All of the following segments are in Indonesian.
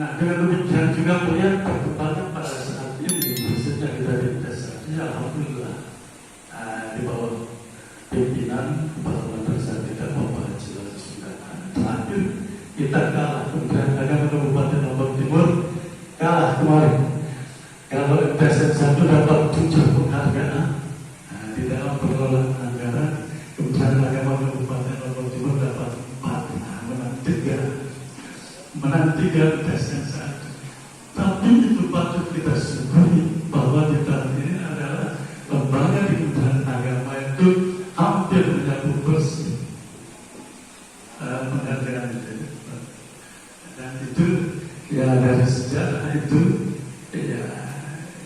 Nah, dengan demikian juga melihat perkembangan pada saat ini, khususnya kita di desa ini, alhamdulillah di bawah pimpinan Kepala Madrasah kita Bapak Haji Laksmi. Terakhir kita kalah Kementerian Agama Kabupaten Lombok Timur, kalah kemarin. Kalau MTSN 1 dapat 7 penghargaan di dalam pengelolaan anggaran, Kementerian Agama Kabupaten Lombok Timur dapat 4, menang 3 MTSN 1. Tapi itu patut kita syukuri bahwa di tahun ini adalah lembaga di Kementerian Agama itu hampir menyapu bersih penghargaan itu. Dan itu ya dari sejarah itu ya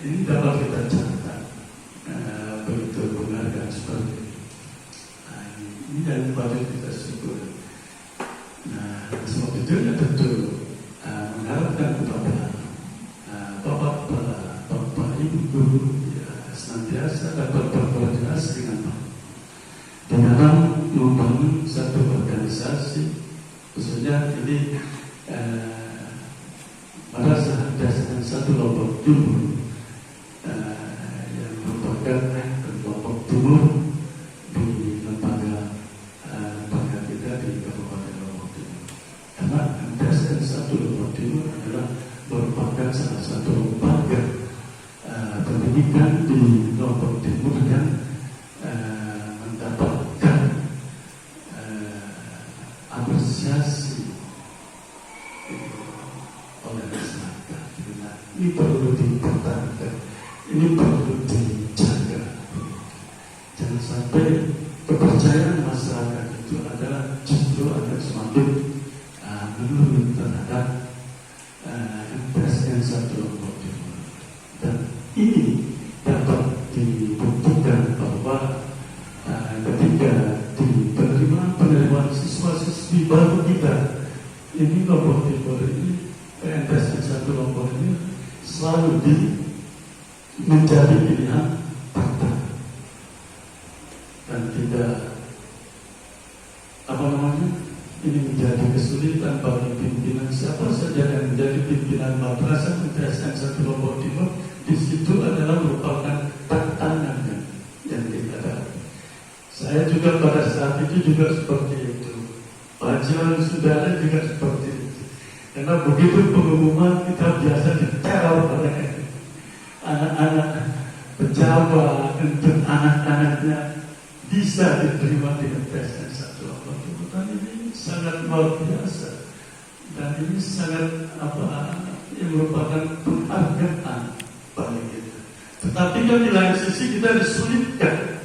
ini dapat kita catat begitu penghargaan seperti ini. Ini yang patut kita syukuri. Nah, sebab itu ya tentu mengharapkan kepada Bapak Ibu Guru ya, senantiasa dapat berkoordinasi dengan baik di dalam membangun satu organisasi, khususnya ini Madrasah MTSN 1 Lombok Timur yang merupakan Lombok Timur di lembaga kita di Kabupaten Lombok Timur. Karena MTSN 1 Lombok Timur adalah merupakan salah satu lembaga pendidikan di Lombok Timur yang mendapatkan apresiasi oleh masyarakat. Ini perlu dipertahankan, ini perlu dijaga. Jangan sampai kepercayaan masyarakat itu adalah justru akan semakin menurun terhadap MTSN 1 Lombok Timur. Dan ini dapat dibuktikan bahwa ketika di penerimaan siswa-siswi baru kita ini Lombok Timur ini, MTSN 1 Lombok ini selalu menjadi pilihan partai dan tidak ini menjadi kesulitan bagi pimpinan siapa saja yang menjadi pimpinan madrasah MTSN 1 Lombok Timur. Di situ adalah merupakan tantangan yang kita dapat. Saya juga pada saat itu juga seperti itu. Pelajaran saudara juga seperti itu. Karena begitu pengumuman kita biasa diteror oleh anak-anak pejabat untuk anak-anaknya bisa diterima di MTSN 1 Lombok Timur. Dan ini sangat luar biasa. Dan ini sangat yang merupakan penghargaan bagi kita. Tetapi kan di lain sisi kita disulitkan.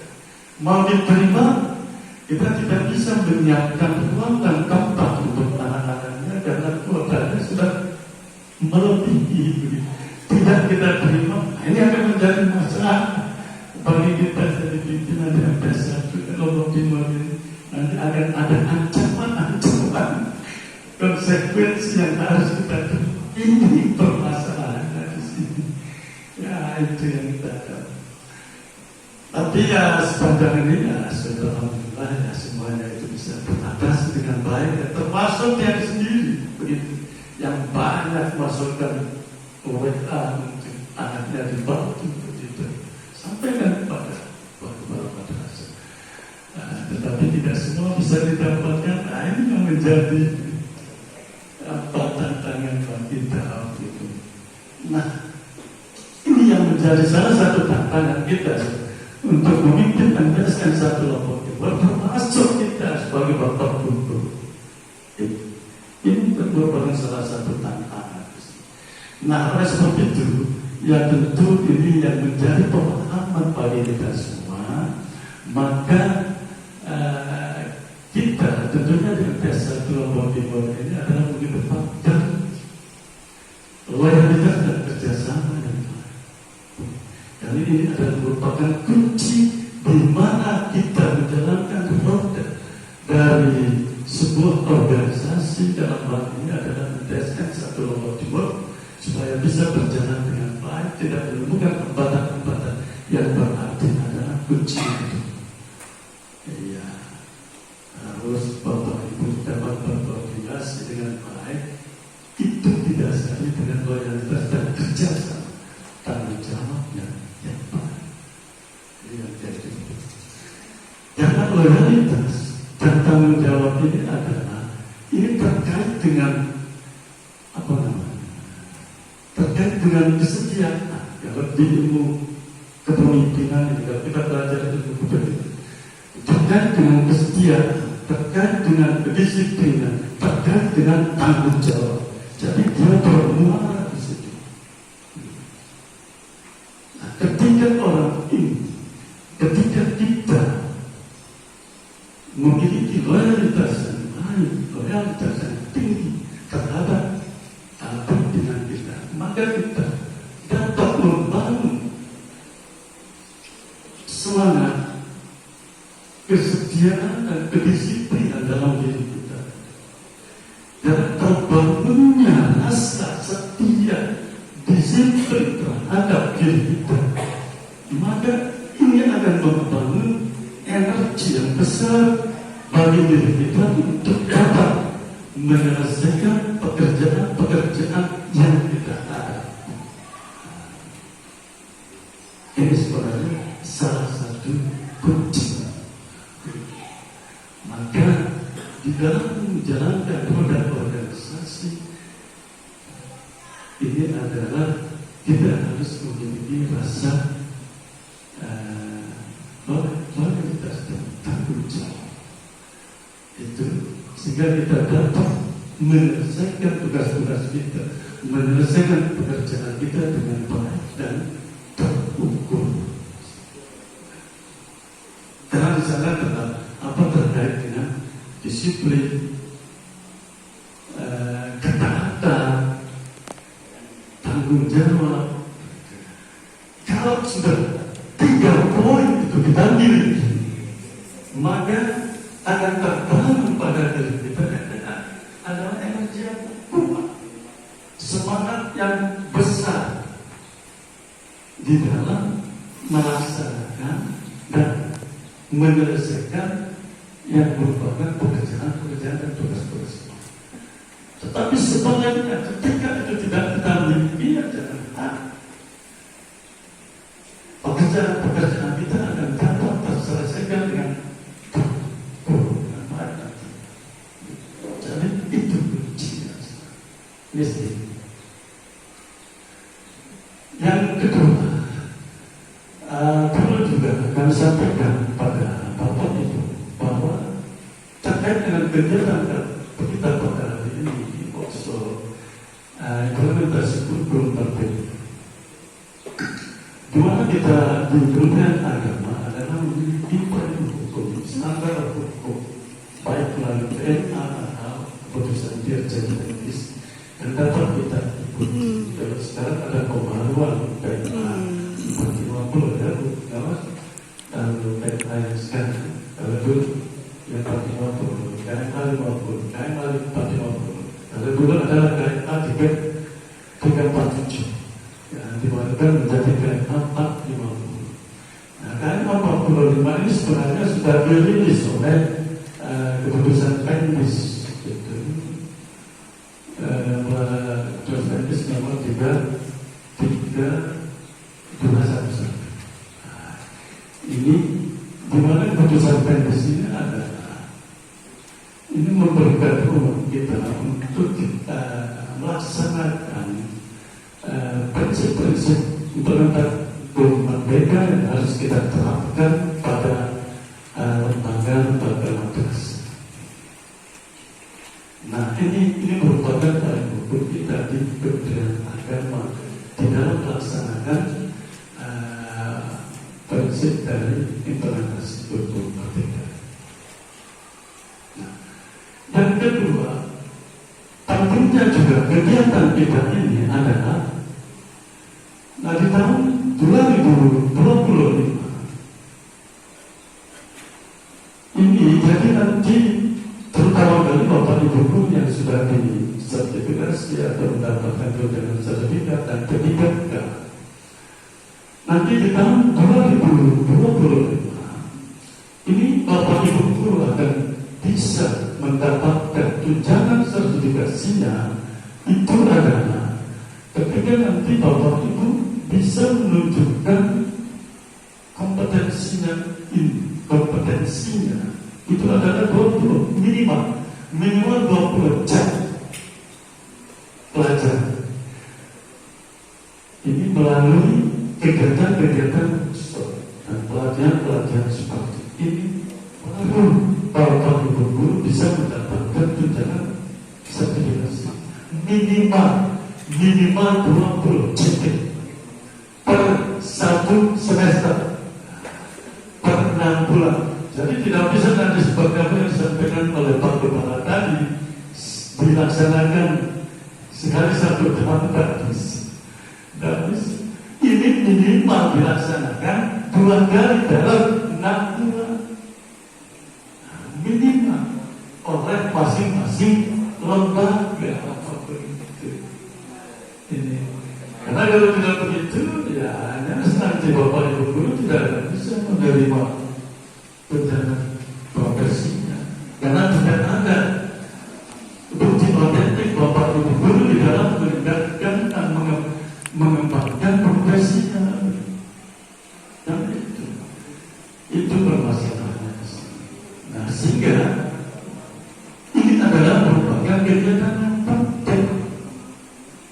Mau diterima, kita tidak bisa menyiapkan ruang dan tempat untuk anak-anaknya karena kuotanya sudah melebihi. Tidak kita terima, ini akan menjadi masalah bagi kita jadi pimpinan di MTSN 1 Lombok Timur ini. Nanti akan ada ancaman konsekuensi yang harus kita terima. Ini permasalahannya di sini. Ya itu yang kita tahu. Tapi ya sepanjang ini ya sudah alhamdulillah ya semuanya itu bisa beratasi dengan baik ya, termasuk dia sendiri begitu yang banyak masukkan WA untuk anaknya dibantu begitu sampaikan kepada madrasah. Tetapi tidak semua bisa didapatkan. Nah ini yang menjadi tantangan bagi kita gitu. Nah ini yang menjadi salah satu tantangan kita untuk memimpin MTSN 1 Lombok Timur, termasuk kita sebagai bapak guru. Ini merupakan salah satu tantangan. Nah, oleh sebab itu, ya tentu ini yang menjadi pemahaman bagi kita semua. Maka kita tentunya di MTSN 1 Lombok Timur ini adalah mengedepankan loyalitas dan kerjasama yang baik. Dan ini adalah merupakan kunci di mana kita menjalankan roda dari sebuah organisasi, dalam hal ini adalah MTSN 1 Lombok Timur, supaya bisa berjalan dengan baik, tidak menemukan hambatan-hambatan yang berarti adalah kunci itu. Iya, harus Bapak Ibu dapat berkoordinasi dengan baik. Itu tidak saja loyalitas dan tanggung jawab ini adalah ini terkait dengan apa namanya? Terkait dengan kesetiaan. Kalau di ilmu kepemimpinan ini kalau kita belajar itu terkait dengan kesetiaan, terkait dengan kedisiplinan, terkait dengan tanggung jawab. Jadi dia bermuara di situ. Nah, ketika orang ini, ketika kita memiliki loyalitas yang baik, loyalitas yang tinggi terhadap pimpinan kita, maka kita dapat membangun semangat kesetiaan dan kedisiplinan dalam diri kita. Dan terbangunnya rasa setia, disiplin terhadap diri kita, maka ini akan membangun energi yang besar bagi diri kita untuk dapat menyelesaikan pekerjaan-pekerjaan yang kita ada. Ini sebenarnya salah satu kunci. Maka di dalam menjalankan roda organisasi ini adalah kita harus memiliki rasa loyalitas dan tanggung jawab. Itu sehingga kita dapat menyelesaikan tugas-tugas kita, menyelesaikan pekerjaan kita dengan baik dan terukur. Karena di sana tentang apa terkait dengan disiplin, ketaatan, tanggung jawab. Kalau sudah 3 poin itu kita miliki, maka akan terbangun pada diri kita adalah energi yang kuat, semangat yang besar di dalam melaksanakan dan menyelesaikan yang merupakan pekerjaan-pekerjaan dan tugas-tugas. Tetapi sebenarnya ketika itu tidak kita miliki, ya jangan pekerjaan kita akan dapat terselesaikan dengan baik nanti. Jadi itu kuncinya. Yang kedua, perlu juga kami sampaikan pada Bapak Ibu bahwa terkait dengan kegiatan kita pada hari ini, also implementasi kurikulum berbeda. Di mana kita di Kementerian Agama adalah memiliki payung hukum, standar hukum, baik melalui PMA atau keputusan Dirjen Teknis yang dapat kita ikuti. Kalau sekarang ada pembaruan PMA 450 ya, lalu PMA yang sekarang, kalau dulu yang 450, KMA 50, KMA 450, kalau dulu adalah KMA 347. Dibuatkan menjadi KMA 450. Nah, KMA 45 ini sebenarnya sudah dirilis oleh keputusan Teknis, gitu. Keputusan Teknis nomor 3211. Nah, ini di mana keputusan Teknis ini adalah ini memberikan ruang kita untuk kita melaksanakan prinsip-prinsip implementasi mereka yang harus kita terapkan pada lembaga-lembaga madrasah. Nah, ini merupakan hukum kita di Kementerian Agama di dalam melaksanakan prinsip dari implementasi kurikulum merdeka. Nah, yang kedua, pentingnya juga kegiatan kita ini adalah di tahun 2025 ini jadi nanti terutama dari Bapak Ibu guru yang sudah disertifikasi atau mendapatkan tunjangan sertifikat dan P3K, nanti di tahun 2025 ini Bapak Ibu guru akan bisa mendapatkan tunjangan sertifikasinya. Itu adalah ketika nanti Bapak Ibu bisa menunjukkan kompetensinya ini kompetensinya itu adalah 20 minimal 20 jam pelajaran. Ini melalui kegiatan-kegiatan dan pelatihan-pelatihan seperti ini, baru para guru bisa mendapatkan tunjangan sertifikasi minimal 20 JP per 1 semester per 6 bulan. Jadi tidak bisa nanti seperti apa yang disampaikan oleh Pak Kepala tadi dilaksanakan sekali 1 tahun gratis. Dan ini minimal dilaksanakan 2 kali dalam 6 bulan minimal oleh masing-masing lembaga apapun itu. Ini karena kalau tidak begitu, ya nanti Bapak Ibu guru tidak bisa menerima tunjangan profesinya, karena tidak ada bukti otentik Bapak Ibu guru di dalam meningkatkan dan mengembangkan profesinya. Dan itu permasalahannya. Nah, sehingga ini adalah merupakan kegiatan yang penting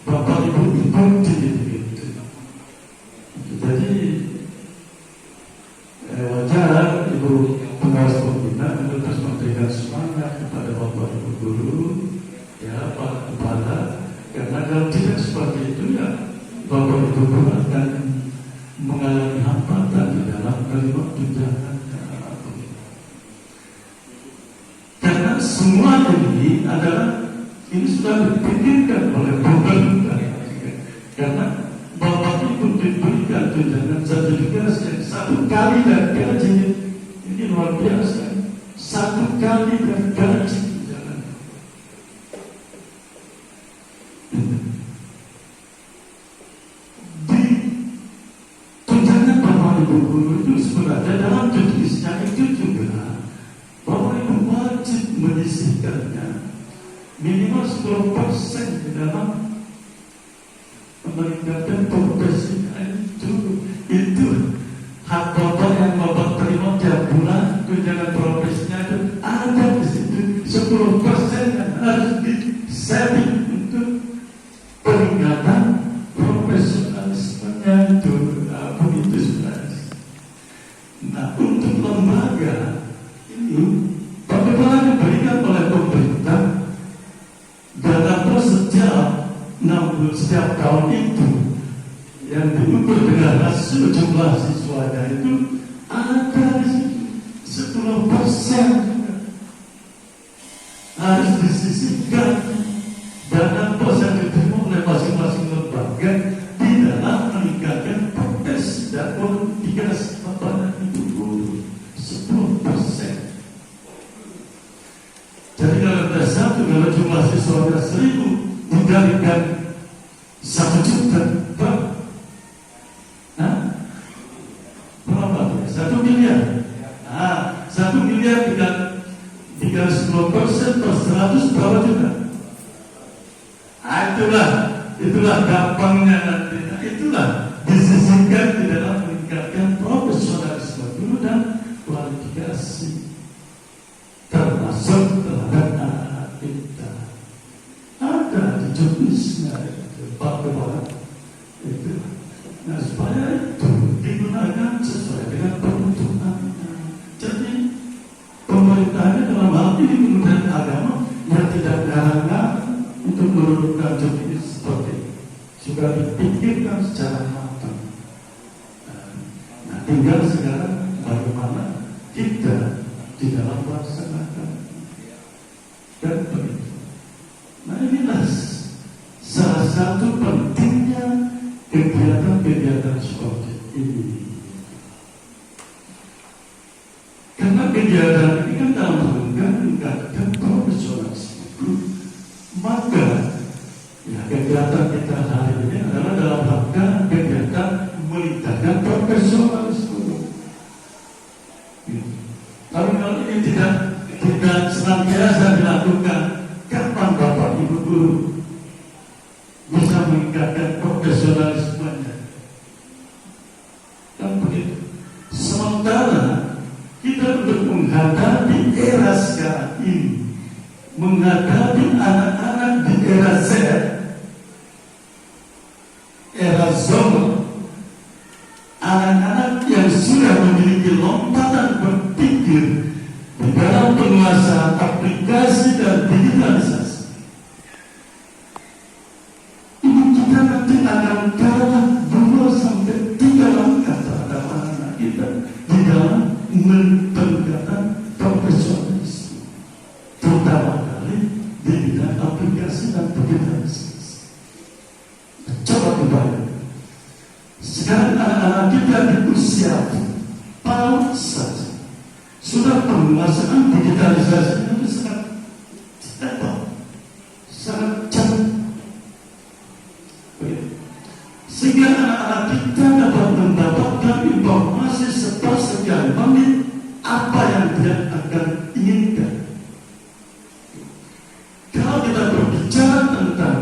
Bapak Ibu dididik itu. Jadi wajar Ibu pengawas pembina untuk terus memberikan semangat kepada Bapak Ibu guru, ya Pak Kepala, karena kalau tidak seperti itu ya Bapak Ibu guru akan mengalami hambatan di dalam menerima tunjangan. Karena semua ini sudah dipikirkan oleh pemerintah. Karena Bapak Ibu diberikan tunjangan sertifikasi yang 1 kali dari gaji. Ini luar biasa. 1 kali dari gaji tunjangan. Di tunjangan Bapak Ibu guru itu sebenarnya dalam tulisnya itu juga Bapak Ibu wajib menyisihkannya minimal 10% di dalam meningkatkan profesinya itu hak Bapak yang Bapak terima tiap bulan tunjangan profesinya itu ada di situ 10% yang harus di-saving untuk peningkatan profesionalismenya itu. Begitu sebenarnya. Nah, untuk lembaga ini bagaimana diberikan oleh pemerintah dana setiap tahun itu yang diukur dengan hasil jumlah siswanya itu ada di situ 10% harus disisihkan dana pos yang diterima oleh masing-masing lembaga di dalam meningkatkan profesi dan kualifikasi Bapak Ibu 10%. Jadi kalau ada kalau jumlah siswanya 1.000 dikalikan 1 juta, berapa? 1 miliar. 1 miliar dengan 10% per 100 berapa juta? Itulah gampangnya nanti. Itulah disisihkan di dalam meningkatkan profesionalisme dulu dan kualifikasi termasuk terhadap anak kita. Ada di jurnalisnya Pak Kepala itu. Nah, supaya itu digunakan sesuai dengan peruntukannya. Jadi pemerintahnya dalam hal ini Kementerian Agama yang tidak garang untuk menurunkan jurnalisme seperti ini sudah dipikirkan secara matang. Nah, tinggal sekarang bagaimana kita di dalam melaksanakan dan begitu. Nah, inilah salah satu pentingnya kegiatan-kegiatan seperti ini. Karena kegiatan ini kan dalam rangka meningkatkan profesionalisme, maka ya kegiatan kita hari ini adalah dalam rangka kegiatan meningkatkan profesionalisme. Kalau ini tidak senantiasa dilakukan, kapan Bapak Ibu guru bisa meningkatkan profesionalismenya? Kan begitu. Sementara kita menghadapi anak-anak di era Z, era Zoom, anak-anak yang sudah memiliki lompatan berpikir di dalam penguasaan aplikasi dan digitalisasi. Ini kita nanti akan kalah 2-3 langkah terhadap anak-anak kita di dalam peningkatan profesionalisme, terutama kali di bidang aplikasi dan digitalisasi. Coba dibayangkan, sekarang anak-anak kita di usia PAUD saja sudah penguasaan digitalisasi itu sangat cepat, sehingga anak-anak kita dapat mendapatkan informasi setelah sekian menit apa yang dia akan inginkan. Kalau kita berbicara tentang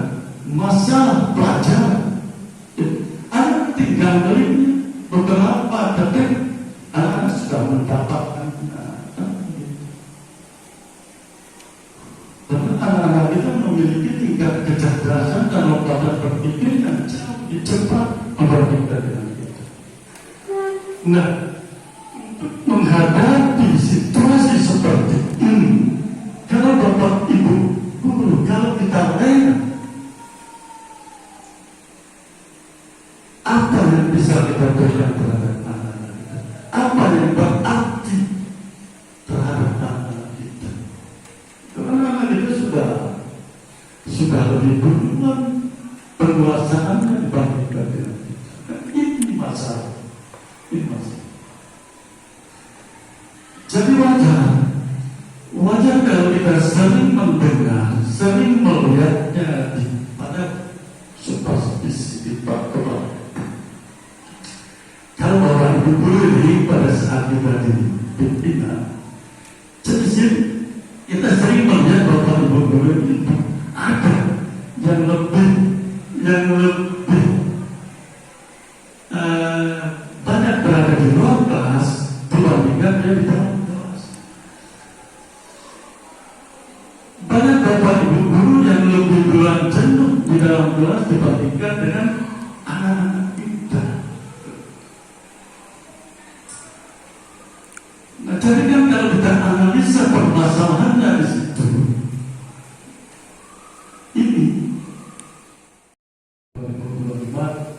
masalah pelajaran, anak tinggal berinya beberapa detik, anak sudah mendapatkan. Karena anak-anak kita memiliki tingkat kecerdasan dan lompatan berpikir yang jauh lebih cepat dibandingkan dengan kita. Nah, untuk menghadapi situasi seperti ini, kalau Bapak Ibu guru, kalau kita lihat apa yang bisa kita berikan terhadap anak-anak kita, apa yang berarti terhadap anak-anak kita. Karena anak-anak kita sudah lebih duluan penguasaannya dibandingkan dengan kita. Ini masalah. Jadi wajar kalau kita sering mendengar, sering melihatnya pada supervisi di kepala. Kalau Bapak Ibu guru ini pada saat kita dibina, jadi kita sering melihat Bapak Ibu guru ini ada yang lebih banyak berada di luar kelas dibandingkan dia di dalam kelas. Banyak Bapak Ibu guru yang lebih duluan jenuh di dalam kelas dibandingkan dengan anak-anak kita. Nah, jadi kan kalau kita analisa permasalahannya di situ, ini 2024,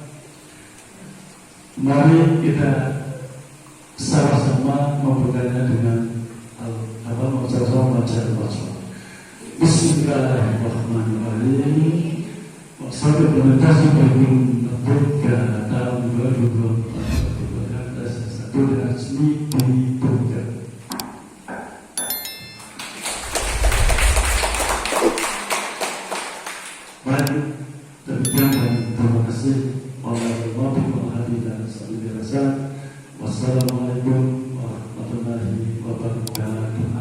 mari kita sama-sama membukanya dengan sama-sama baca. Bismillahirrahmanirrahim. Satu implementasi kurikulum Merdeka tahun 2024 satu resmi dibuka. Baik, demikian dan terima kasih. Wassalamualaikum warahmatullahi wabarakatuh.